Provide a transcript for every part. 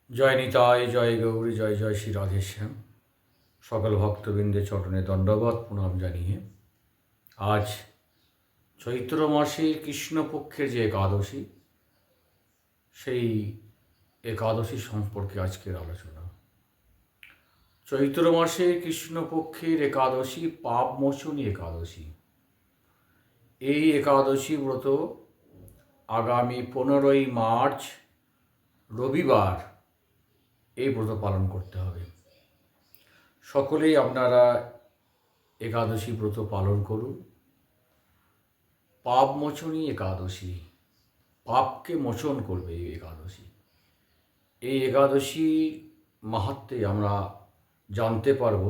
জয় নিতাই, জয় গৌরী, জয় জয় শ্রী রাধেশ্যাম। সকল ভক্তবৃন্দের চরণে দণ্ডবত প্রণাম জানিয়ে আজ চৈত্র মাসের কৃষ্ণপক্ষের যে একাদশী, সেই একাদশী সম্পর্কে আজকের আলোচনা। চৈত্র মাসের কৃষ্ণপক্ষের একাদশী পাপমোচনী একাদশী। এই একাদশী ব্রত আগামী 15ই মার্চ রবিবার এই ব্রত পালন করতে হবে। সকলেই আপনারা একাদশী ব্রত পালন করুন। পাপমোচনী একাদশী, পাপকে মোচন করবে এই একাদশী। এই একাদশী মাহাত্ম্যে আমরা জানতে পারব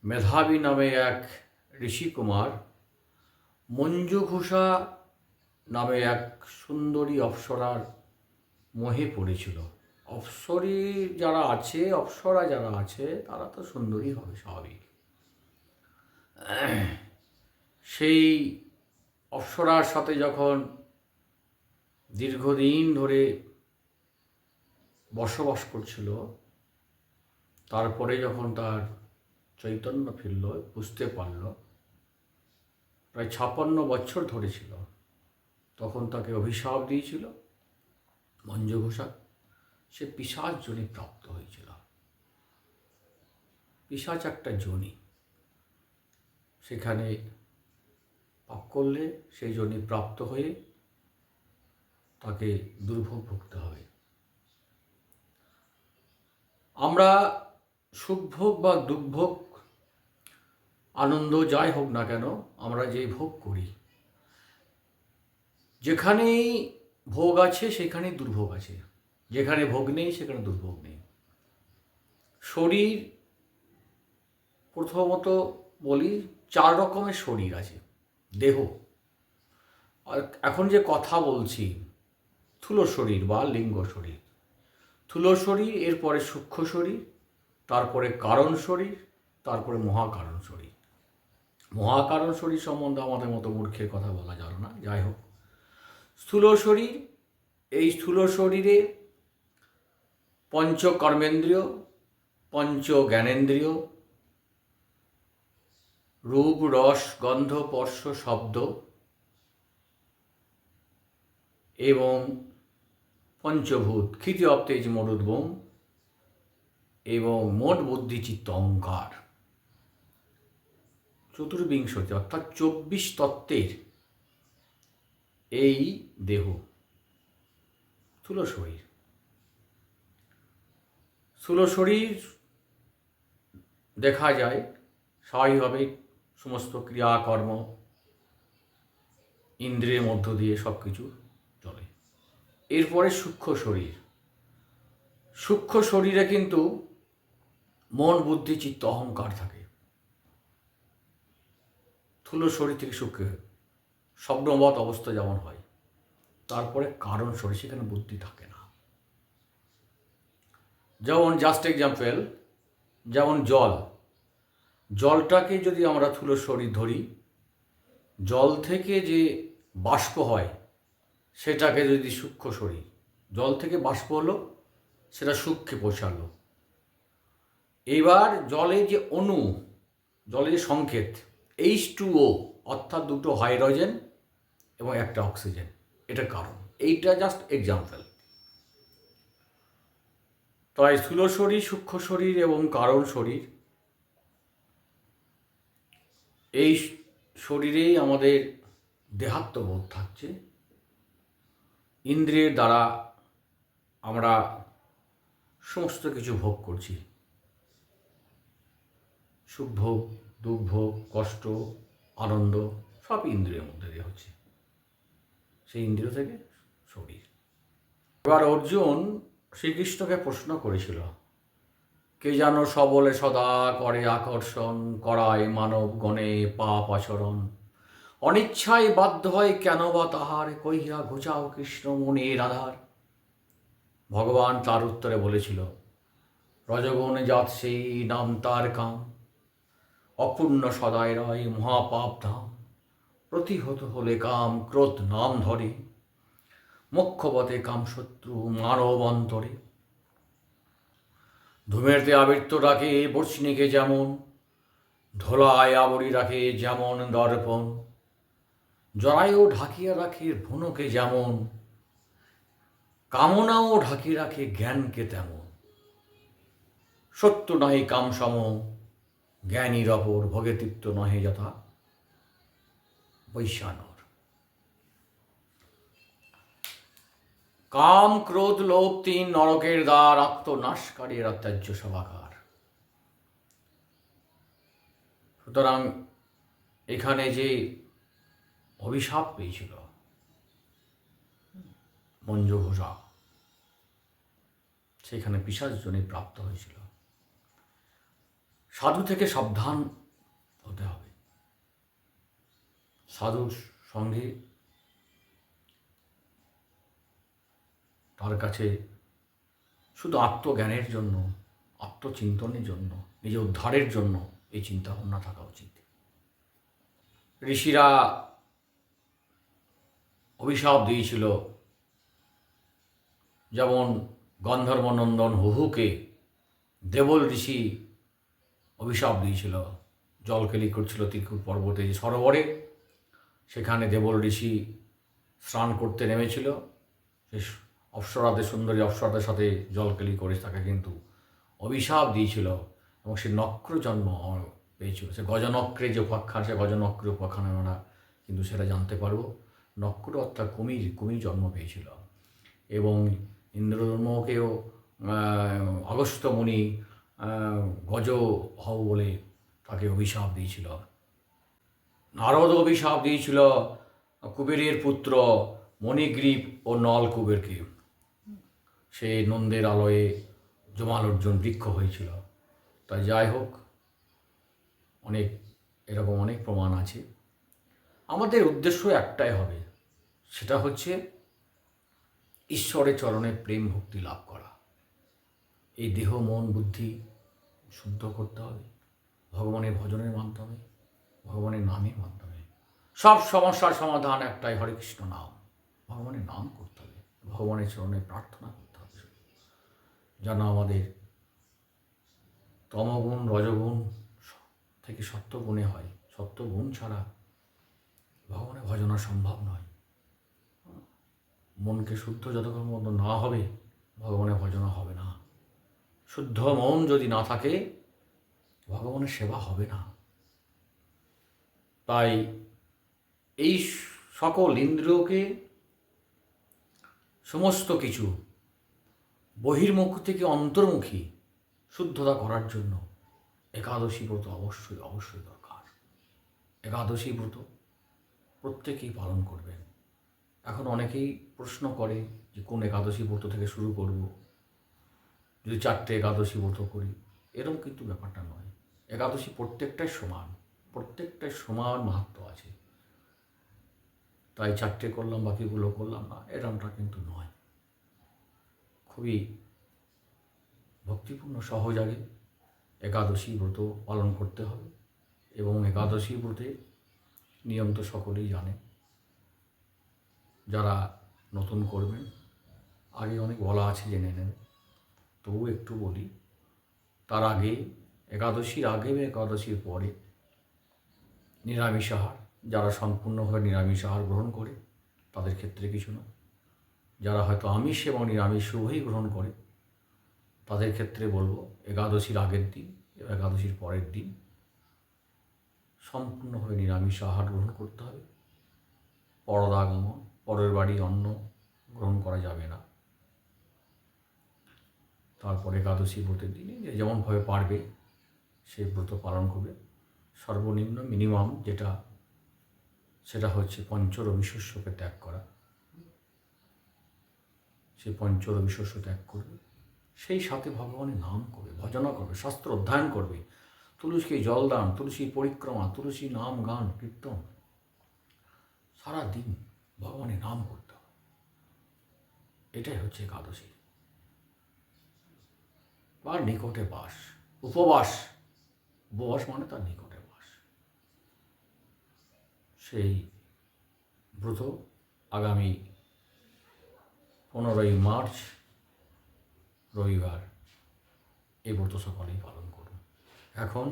মেধাবী নামে এক ঋষিকুমার মঞ্জুঘোষা নামে এক সুন্দরী অপ্সরার মোহে পড়েছিল। অপ্সরা যারা আছে তারা তো সুন্দরী হবে স্বাভাবিক। সেই অপ্সরার সাথে যখন দীর্ঘদিন ধরে বসবাস করছিল, তারপরে যখন তার চৈতন্য ফিরল, বুঝতে পারল প্রায় 56 বছর ধরে ছিল, তখন তাকে অভিশাপ দিয়েছিল মঞ্জুঘোষা। সে পিশাচ যোনি প্রাপ্ত হয়েছিল। পিশাচ একটা যোনি, সেখানে পাপ করলে সেই যোনি প্রাপ্ত হয়ে তাকে দুর্ভোগ ভুগতে হবে। আমরা সুখভোগ বা দুর্ভোগ, আনন্দ যাই হোক না কেন, আমরা যে ভোগ করি, যেখানেই ভোগ আছে সেখানেই দুর্ভোগ আছে, যেখানে ভোগ নেই সেখানে দুর্ভোগ নেই। শরীর, প্রথমত বলি, 4 রকমের শরীর আছে। দেহ, আর এখন যে কথা বলছি, স্থূল শরীর বা লিঙ্গ শরীর। স্থূল শরীর, এরপরে সূক্ষ্ম শরীর, তারপরে কারণ শরীর, তারপরে মহাকারণ শরীর। মহাকারণ শরীর সম্বন্ধে আমাদের মতো মূর্খের কথা বলা যাবে না, যাই হোক। স্থূল শরীর, এই স্থূল শরীরে পঞ্চ কর্মেন্দ্রিয়, পঞ্চ জ্ঞানেন্দ্রিয়, রূপ, রস, গন্ধ, স্পর্শ, শব্দ এবং পঞ্চভূত ক্ষিতি অপ্তেজ মরুদ্গম এবং মোট বুদ্ধি চিত্ত অহংকার, চতুর্বিংশতি অর্থাৎ 24 তত্ত্বের এই দেহ, স্থূল শরীর। স্থূল শরীর দেখা যায় স্বাভাবিকভাবে সমস্ত ক্রিয়াকর্ম ইন্দ্রিয়ের মধ্য দিয়ে সব কিছু চলে। এরপরে সূক্ষ্ম শরীর। সূক্ষ্ম শরীরে কিন্তু মন, বুদ্ধি, চিত্ত, অহংকার থাকে। স্থূল শরীর থেকে সূক্ষ্ম স্বপ্নবৎ অবস্থা যেমন হয়। তারপরে কারণ শরীর, সেখানে বুদ্ধি থাকে না। যেমন জাস্ট এক্সাম্পল, যেমন জলটাকে যদি আমরা স্থূল শরীর ধরি, জল থেকে যে বাষ্প হয় সেটাকে যদি সূক্ষ্ম শরীর, জল থেকে বাষ্প হলো, সেটা সূক্ষ্মে পৌঁছালো। এবার জলে যে অণু, জলে যে সংকেত H2O, অর্থাৎ 2টো হাইড্রোজেন এবং 1টা অক্সিজেন, এটা কারণ। এইটা জাস্ট এক্সাম্পল। তাই স্থূল শরীর, সূক্ষ্ম শরীর এবং কারণ শরীর, এই শরীরেই আমাদের দেহাত্মবোধ থাকছে। ইন্দ্রিয়ের দ্বারা আমরা সমস্ত কিছু ভোগ করছি। সুখভোগ, দুর্ভোগ, কষ্ট, আনন্দ সব ইন্দ্রিয়ের মধ্যে দিয়ে হচ্ছে। সেই ইন্দ্রিয় থেকে শরীর। এবার অর্জুন শ্রীকৃষ্ণকে প্রশ্ন করেছিল, কে যেন সবলে সদা করে আকর্ষণ, করায় মানব গণে পাপ আচরণ, অনিচ্ছায় বাধ্য হয় কেন বা তাহার, কহিয়া ঘুচাও কৃষ্ণ মনের আধার। ভগবান তার উত্তরে বলেছিল, রজগুণ জাত সেই নাম তার কাম, অপূর্ণ সদায় রয় মহাপাপ ধাম, প্রতিহত হলে কাম ক্রোধ নাম ধরে, মোক্ষপথে কাম শত্রু মানব অন্তরে, ধূমেরতে আবৃত্ত রাখে বর্ষিণীকে যেমন, ধোলায় আবরি রাখে যেমন দর্পণ, জরায়ও ঢাকিয়া রাখে ভুনোকে যেমন, কামনাও ঢাকিয়ে রাখে জ্ঞানকে তেমন। সত্য নহে কামসম, জ্ঞানীর অপর ভোগে তৃপ্ত নহে যথা বৈশ্যানর। কাম ক্রোধ লোভ তিন নরকের দ্বার, আত্মনাশকারী অত্যাজ্য সভাকার। সুতরাং এখানে যে অভিশাপ পেয়েছিল মঞ্জুঘোষা, সেখানে পিশাচজনে প্রাপ্ত হয়েছিল। সাধু থেকে সাবধান হতে হবে। সাধুর সঙ্গে তার কাছে শুধু আত্মজ্ঞানের জন্য, আত্মচিন্তনের জন্য, নিজের উদ্ধারের জন্য এই চিন্তা ভাবনা থাকা উচিত। ঋষিরা অভিশাপ দিয়েছিল, যেমন গন্ধর্বনন্দন হুহুকে দেবল ঋষি অভিশাপ দিয়েছিল। জলকেলি করছিল ত্রিকুট পর্বতে যে সরোবরে, সেখানে দেবল ঋষি স্নান করতে নেমেছিল। সে অপ্সরাদের, সুন্দরী অপ্সরাদের সাথে জলকেলি করে তাকে কিন্তু অভিশাপ দিয়েছিল এবং সে নক্র জন্ম পেয়েছিল। সে গজনক্রে যে উপাখ্যান, সে গজনক্রের উপাখ্যানে আমরা কিন্তু সেটা জানতে পারবো। নক্র অর্থাৎ কুমির জন্ম পেয়েছিল। এবং ইন্দ্রধর্মকেও অগস্ত্য মুনি গজ হও বলে তাকে অভিশাপ দিয়েছিল। নারদ অভিশাপ দিয়েছিল কুবেরের পুত্র মণিগ্রীব ও নল কুবেরকে। সে নন্দের আলয়ে জমাল অর্জুন বৃক্ষ হয়েছিল। তাই যাই হোক, এরকম অনেক প্রমাণ আছে। আমাদের উদ্দেশ্য একটাই হবে, সেটা হচ্ছে ঈশ্বরের চরণে প্রেম ভক্তি লাভ করা। এই দেহ মন বুদ্ধি শুদ্ধ করতে হবে ভগবানের ভজনের মাধ্যমে, ভগবানের নামের মাধ্যমে। সব সমস্যার সমাধান একটাই, হরে কৃষ্ণ নাম। ভগবানের নাম করতে হবে, ভগবানের চরণে প্রার্থনা করতে হবে, যেন আমাদের তমগুণ রজগুণ থেকে সত্যগুণে হয়। সত্যগুণ ছাড়া ভগবানের ভজনা সম্ভব নয়। মনকে শুদ্ধ যতক্ষণ পর্যন্ত না হবে, ভগবানের ভজনা হবে না। শুদ্ধ মন যদি না থাকে, ভগবানের সেবা হবে না। তাই এই সকল ইন্দ্রিয়কে, সমস্ত কিছু বহির্মুখ থেকে অন্তর্মুখী শুদ্ধতা করার জন্য একাদশী ব্রত অবশ্যই দরকার। একাদশী ব্রত প্রত্যেকেই পালন করবেন। এখন অনেকেই প্রশ্ন করে যে কোন একাদশী ব্রত থেকে শুরু করব, যদি 4টে একাদশী ব্রত করি। এরকম কিন্তু ব্যাপারটা নয়। একাদশী প্রত্যেকটাই সমান মাহাত্ম্য আছে। তাই 4টে করলাম, বাকিগুলো করলাম না, এরকমটা কিন্তু নয়। খুবই ভক্তিপূর্ণ সহযোগে একাদশী ব্রত পালন করতে হবে। এবং একাদশী ব্রতে নিয়ম তো সকলেই জানে। যারা নতুন করবেন, আগে অনেক বলা আছে, জেনে নেবে, তবু একটু বলি। তার আগে, একাদশীর আগে বা একাদশীর পরে নিরামিষ আহার, যারা সম্পূর্ণভাবে নিরামিষ আহার গ্রহণ করে তাদের ক্ষেত্রে কিছু না। যারা হয়তো আমিষ এবং নিরামিষ উভয়ই গ্রহণ করে, তাদের ক্ষেত্রে বলবো একাদশীর আগের দিন এবং একাদশীর পরের দিন সম্পূর্ণভাবে নিরামিষ আহার গ্রহণ করতে হবে। পরদাগমন, পরের বাড়ি অন্ন গ্রহণ করা যাবে না। তারপর একাদশী ব্রতের দিনে যে যেমনভাবে পারবে সেই ব্রত পালন করবে। সর্বনিম্ন মিনিমাম সেটা হচ্ছে পঞ্চরবি শস্যকে ত্যাগ করা। সে পঞ্চরবি শস্য ত্যাগ করবে, সেই সাথে ভগবানের নাম করবে, ভজনা করবে, শাস্ত্র অধ্যয়ন করবে, তুলসীকে জলদান, তুলসী পরিক্রমা, তুলসী নাম গান কীর্তন, সারাদিন ভগবানের নাম করতে হবে। এটাই হচ্ছে একাদশী। তার নিকটে বাস, উপবাস মানে তার নিকটে বাস। সেই ব্রত আগামী 15ই মার্চ রবিবার এই ব্রত সকলেই পালন করুন। এখন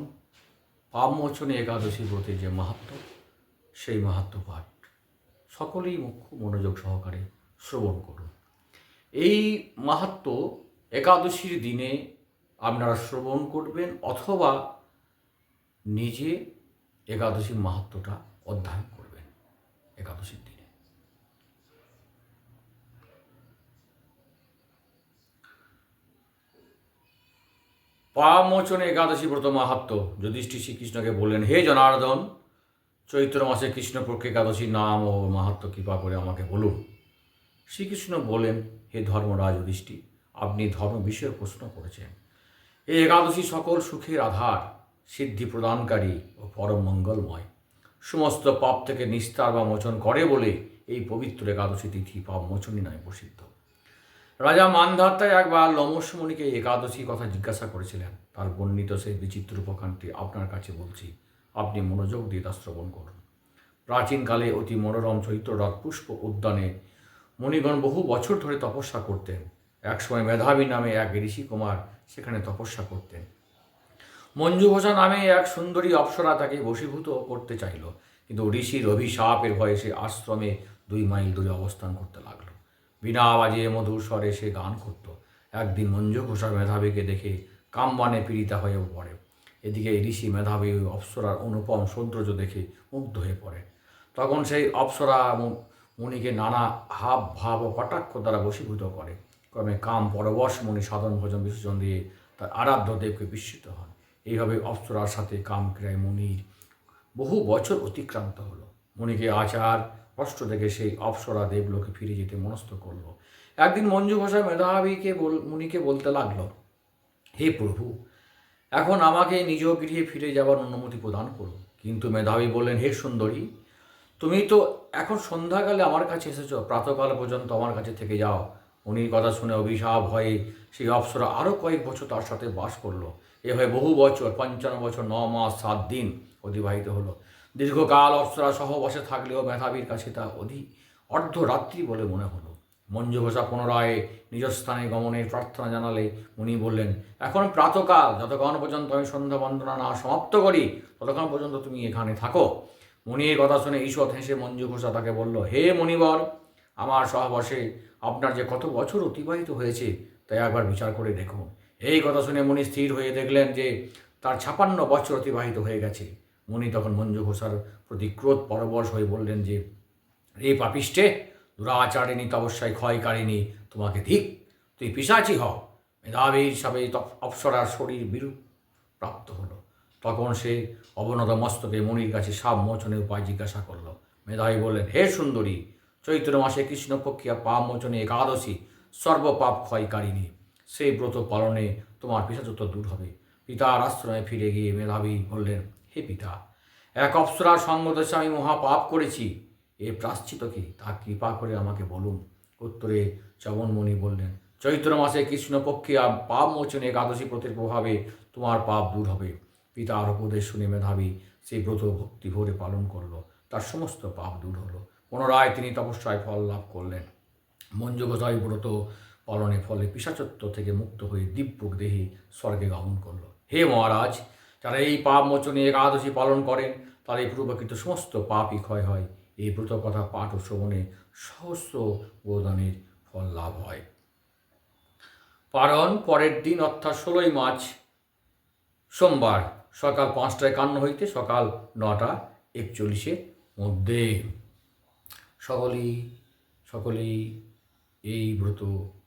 পাপমোচনী একাদশী ব্রতের যে মাহাত্ম্য, সেই মাহাত্ম্য পাঠ সকলেই মুখ্য মনোযোগ সহকারে শ্রবণ করুন। এই মাহাত্ম্য একাদশীর দিনে আপনারা শ্রবণ করবেন অথবা নিজে একাদশীর মাহাত্ম্যটা অধ্যয়ন করবেন একাদশীর দিনে। পাপমোচনে একাদশী ব্রত মাহাত্ম্য। যুধিষ্ঠির শ্রীকৃষ্ণকে বললেন, হে জনার্দন, চৈত্র মাসে কৃষ্ণপক্ষ একাদশীর নাম ও মাহাত্ম্য কৃপা করে আমাকে বলুন। শ্রীকৃষ্ণ বলেন, হে ধর্মরাজ যুধিষ্ঠির, আপনি ধর্ম বিষয়ের প্রশ্ন করেছেন। এই একাদশী সকল সুখের আধার, সিদ্ধি প্রদানকারী ও পরম মঙ্গলময়, সমস্ত পাপ থেকে নিস্তার বা মোচন করে বলে এই পবিত্র একাদশী তিথি পাপমোচনী নামে প্রসিদ্ধ। রাজা মান্ধাতা একবার লোমশ মুনিকে এই একাদশীর কথা জিজ্ঞাসা করেছিলেন। তার বর্ণিত সেই বিচিত্র উপাখ্যানটি আপনার কাছে বলছি, আপনি মনোযোগ দিয়ে তা শ্রবণ করুন। প্রাচীনকালে অতি মনোরম চৈত্ররথ পুষ্প উদ্যানে মুনিগণ বহু বছর ধরে তপস্যা করতেন। একসময় মেধাবী নামে এক ঋষি কুমার সেখানে তপস্যা করতেন। মঞ্জুঘোষা নামে এক সুন্দরী অপ্সরা তাকে বশীভূত করতে চাইল, কিন্তু ঋষির অভিশাপের ভয়ে সে আশ্রমে 2 মাইল দূরে অবস্থান করতে লাগলো। বিনা বাজিয়ে মধুর স্বরে সে গান করত। একদিন মঞ্জুঘোষা মেধাবীকে দেখে কামবানে পীড়িতা হয়ে পড়ে। এদিকে ঋষি মেধাবী অপ্সরার অনুপম সৌন্দর্য দেখে মুগ্ধ হয়ে পড়ে। তখন সেই অপ্সরা মুনিকে নানা হাব ভাব ও কটাক্ষ দ্বারা বশীভূত করে। ক্রমে কাম পরবশ মুনি সাধন ভজন বিসর্জন দিয়ে তার আরাধ্য দেবকে বিস্মিত হন। এইভাবে অপ্সরার সাথে কামক্রিয়ায় মুনির বহু বছর অতিক্রান্ত হলো। মুনিকে আচার কষ্ট দেখে সেই অপ্সরা দেবলোকে ফিরে যেতে মনস্থ করলো। একদিন মঞ্জুঘোষা মুনিকে বলতে লাগলো, হে প্রভু, এখন আমাকে নিজ গৃহে ফিরে যাবার অনুমতি প্রদান করুন। কিন্তু মেধাবী বললেন, হে সুন্দরী, তুমি তো এখন সন্ধ্যাকালে আমার কাছে এসেছো, প্রাতকাল পর্যন্ত আমার কাছে থেকে যাও। মুনির কথা শুনে অভিশাপ হয়ে সেই অপ্সরা আরও কয়েক বছর তার সাথে বাস করলো। এভাবে বহু বছর, 55 বছর 9 মাস 7 দিন অতিবাহিত হলো। দীর্ঘকাল অপ্সরা সহবাসে থাকলেও মেধাবীর কাছে তা অর্ধরাত্রি বলে মনে হলো। মঞ্জুঘোষা পুনরায় নিজ স্থানে গমনের প্রার্থনা জানালে মুনি বললেন, এখন প্রাতকাল, যতক্ষণ পর্যন্ত আমি সন্ধ্যা বন্দনা না সমাপ্ত করি ততক্ষণ পর্যন্ত তুমি এখানে থাকো। মুনির কথা শুনে ঈষৎ হেসে মঞ্জুঘোষা তাকে বলল, হে মুনিবর, আমার সহবাসে আপনার যে কত বছর অতিবাহিত হয়েছে তাই একবার বিচার করে দেখুন। এই কথা শুনে মুনি স্থির হয়ে দেখলেন যে তার 56 বছর অতিবাহিত হয়ে গেছে। মুনি তখন মঞ্জুঘোষার প্রতি ক্রোধ পরবশ হয়ে বললেন যে, রে পাপিষ্ঠে, দুরাচারিণী তপস্যায় ক্ষয়কারিণী, তোমাকে ধিক, তুই পিশাচি হ। মেধাবীর সবে অপ্সরার শরীর বিরূপ প্রাপ্ত হলো। তখন সে অবনত মস্তকে মুনির কাছে সাপ মোচনের উপায় জিজ্ঞাসা করল। মেধাবী বললেন, হে সুন্দরী, চৈত্র মাসে কৃষ্ণপক্ষিয়া পাপ মোচনে একাদশী সর্বপাপ ক্ষয়কারিণী। সেই ব্রত পালনে তোমার পিশাচত্ব দূর হবে। পিতার আশ্রমে ফিরে গিয়ে মেধাবী বললেন, হে পিতা, এক অপ্সরার সঙ্গদশে আমি মহাপাপ করেছি। এ প্রাশ্চিত কি, তা কৃপা করে আমাকে বলুন। উত্তরে চবনমণি বললেন, চৈত্র মাসে কৃষ্ণপক্ষিয়া পাপ মোচনে একাদশী ব্রতের প্রভাবে তোমার পাপ দূর হবে। পিতার উপদেশ শুনে মেধাবী সেই ব্রত ভক্তি ভরে পালন করল। তার সমস্ত পাপ দূর হলো। পুনরায় তিনি তপস্যায় ফল লাভ করলেন। মঞ্জুঘোষাই ব্রত পালনের ফলে পিশাচত্ব থেকে মুক্ত হয়ে দিব্য দেহে স্বর্গে গমন করল। হে মহারাজ, যারা এই পাপ মোচনে একাদশী পালন করেন তাদের পূর্বকৃত সমস্ত পাপই ক্ষয় হয়। এই ব্রত কথা পাঠ ও শ্রবণে সহস্র গোদানের ফল লাভ হয়। পালন পরের দিন অর্থাৎ 16ই মার্চ সোমবার সকাল 5:51 হইতে সকাল 9:41 মধ্যে। সকলেই এই ব্রত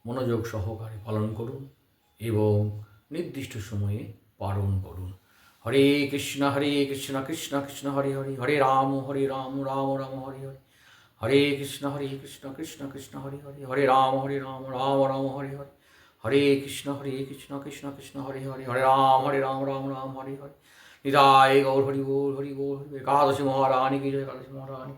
মনোযোগ সহকারে পালন করুন এবং নির্দিষ্ট সময়ে পালন করুন। হরে কৃষ্ণ কৃষ্ণ কৃষ্ণ হরে হরে, হরে রাম রাম রাম হরে হরে, হরে কৃষ্ণ কৃষ্ণ কৃষ্ণ হরে হরে, হরে রাম রাম রাম হরে হরে, হরে কৃষ্ণ কৃষ্ণ কৃষ্ণ হরে হরে, হরে রাম রাম রাম হরে হরে। নিতাই গৌর হরি গৌর হরি গৌর। একাদশী মহারানী কি জয়, একাদশী মহারানী।